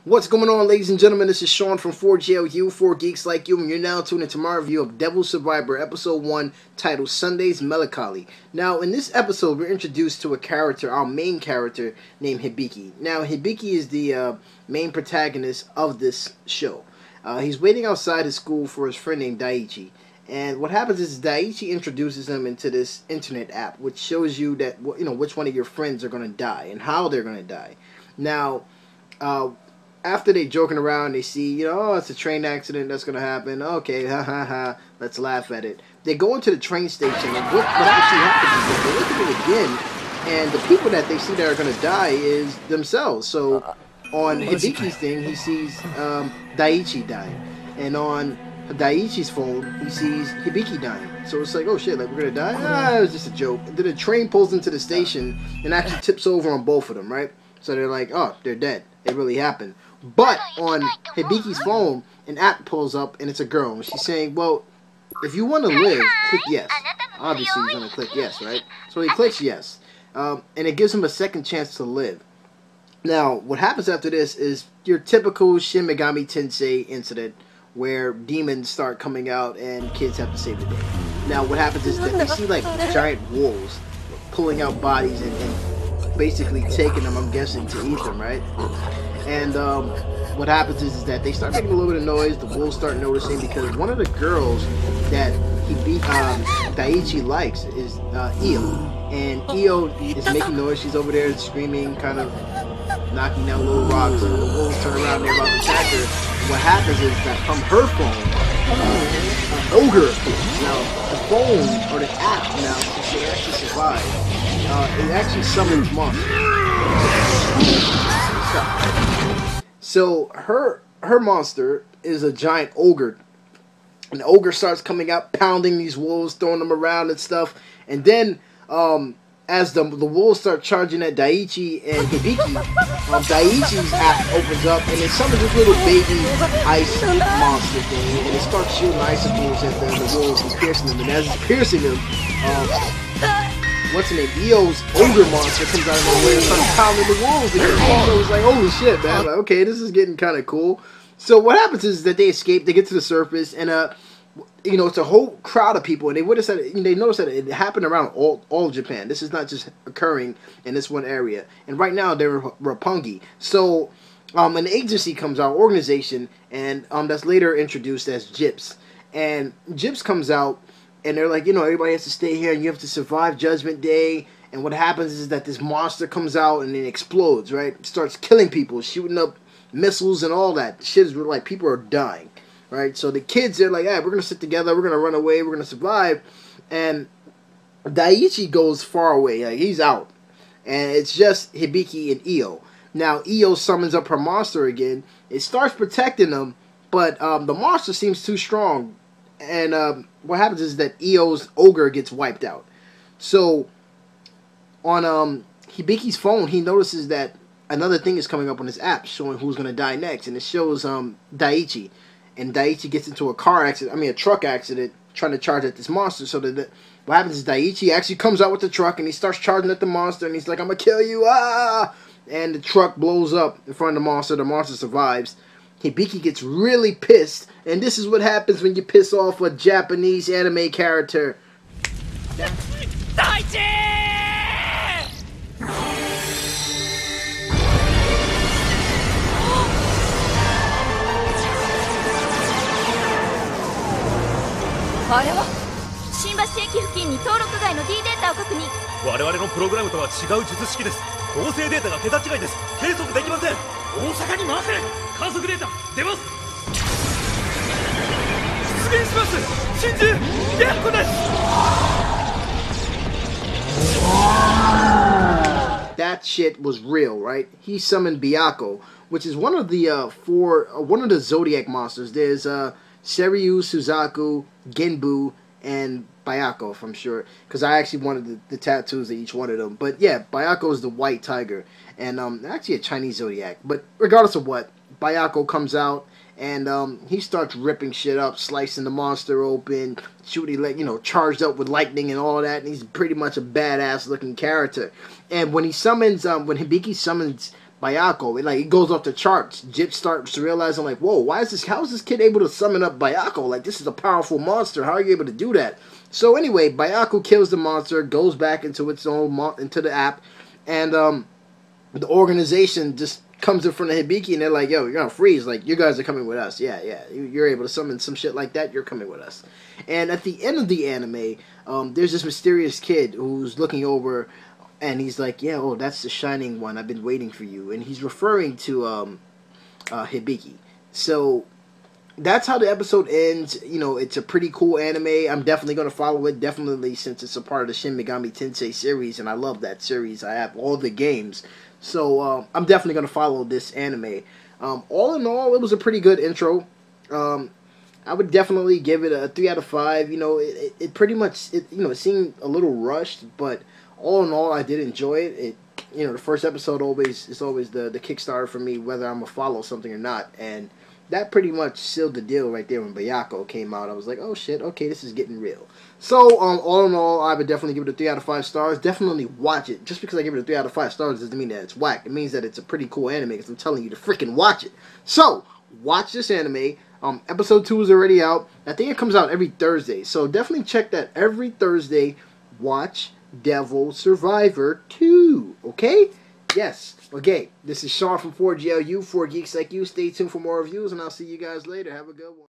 What's going on, ladies and gentlemen? This is Sean from 4GLU, 4 Geeks Like You, and you're now tuned into my review of Devil Survivor Episode 1, titled Sunday's Melancholy. Now, in this episode, we're introduced to a character, our main character, named Hibiki. Now, Hibiki is the main protagonist of this show. He's waiting outside his school for his friend named Daiichi. And what happens is Daiichi introduces him into this internet app, which shows you that, which one of your friends are going to die and how they're going to die. Now, after they joking around, they see, oh, it's a train accident that's going to happen. Okay, ha ha ha, let's laugh at it. They go into the train station, and what actually happens is they look at it again, and the people that they see that are going to die is themselves. So on Hibiki's thing, he sees Daiichi dying, and on Daiichi's phone, he sees Hibiki dying. So it's like, oh shit, like we're going to die? Ah, it was just a joke. And then the train pulls into the station and actually tips over on both of them, right? So they're like, oh, they're dead. It really happened. But on Hibiki's phone, an app pulls up, and it's a girl. And she's saying, well, if you want to live, click yes. Obviously, he's going to click yes, right? So he clicks yes. And it gives him a second chance to live. Now, what happens after this is your typical Shin Megami Tensei incident where demons start coming out and kids have to save the day. Now, what happens is that they see, like, giant wolves pulling out bodies and basically taking them, I'm guessing, to eat them, right? And what happens is that they start making a little bit of noise. The wolves start noticing because one of the girls that Daiichi likes is Io. And Io is making noise. She's over there screaming, kind of knocking down little rocks. And the wolves turn around and they're about to attack her. And what happens is that from her phone, an ogre appears. Now, the phone, or the app now, since they actually survive, it actually summons monsters. So her monster is a giant ogre. And the ogre starts coming out, pounding these wolves, throwing them around and stuff. And then, as the wolves start charging at Daiichi and Hibiki, Daiichi's app opens up and it summons this little baby ice monster thing. And it starts shooting icicles at the wolves and piercing them. And as it's piercing them, what's her name? Io's ogre monster comes out of nowhere and starts pounding the wolves again. So it's like, holy shit, man. Like, okay, this is getting kind of cool. So what happens is that they escape, they get to the surface, and it's a whole crowd of people, and they notice that it happened around all Japan. This is not just occurring in this one area. And right now they're Roppongi. So an agency comes out, organization, and that's later introduced as JIPS. And JIPS comes out, and they're like, everybody has to stay here, and you have to survive Judgment Day. And what happens is that this monster comes out, and it explodes, right? It starts killing people, shooting up missiles and all that. Shit is like, people are dying, right? So the kids, they're like, hey, we're going to sit together, we're going to run away, we're going to survive. And Daiichi goes far away, like, he's out. And it's just Hibiki and Io. Now, Io summons up her monster again. It starts protecting them, but the monster seems too strong. And what happens is that Io's ogre gets wiped out. So on Hibiki's phone, he notices that another thing is coming up on his app showing who's going to die next. And it shows Daiichi. And Daiichi gets into a truck accident trying to charge at this monster. So what happens is Daiichi actually comes out with the truck and he starts charging at the monster. And he's like, I'm going to kill you. Ah! And the truck blows up in front of the monster. The monster survives. Hibiki gets really pissed, and this is what happens when you piss off a Japanese anime character. Daiichi! That shit was real, right? He summoned Byakko, which is one of the one of the Zodiac monsters. There's Seiryu, Suzaku, Genbu, and Byakko, if I'm sure, because I actually wanted the tattoos of each one of them. But yeah, Byakko is the white tiger, and actually a Chinese Zodiac. But regardless of what, Byakko comes out, and he starts ripping shit up, slicing the monster open, shooting, charged up with lightning and all that, and he's pretty much a badass looking character. And when he summons, when Hibiki summons Bayako. It goes off the charts. Jip starts realizing, like, whoa, how is this kid able to summon up Bayako? Like, this is a powerful monster. How are you able to do that? So anyway, Bayako kills the monster, goes back into its own into the app, and the organization just comes in front of Hibiki, and they're like, yo, you're gonna freeze. Like, you guys are coming with us. Yeah, you're able to summon some shit like that. You're coming with us. And at the end of the anime, there's this mysterious kid who's looking over, and he's like, yeah, oh, that's the shining one. I've been waiting for you. And he's referring to Hibiki. So that's how the episode ends. You know, it's a pretty cool anime. I'm definitely going to follow it. Definitely, since it's a part of the Shin Megami Tensei series, and I love that series. I have all the games. So I'm definitely going to follow this anime. All in all, it was a pretty good intro. I would definitely give it a 3 out of 5. You know, it pretty much, it seemed a little rushed, but all in all, I did enjoy it. The first episode is always the kickstarter for me, whether I'm gonna follow something or not, and that pretty much sealed the deal right there when Bayako came out. I was like, oh shit, okay, this is getting real. So, all in all, I would definitely give it a 3 out of 5 stars. Definitely watch it. Just because I give it a 3 out of 5 stars doesn't mean that it's whack. It means that it's a pretty cool anime, because I'm telling you to freaking watch it. So, watch this anime. Episode 2 is already out. I think it comes out every Thursday. So, definitely check that every Thursday. Watch Devil Survivor 2. Okay? Yes. Okay. This is Sean from 4GLU, 4 Geeks Like You. Stay tuned for more reviews, and I'll see you guys later. Have a good one.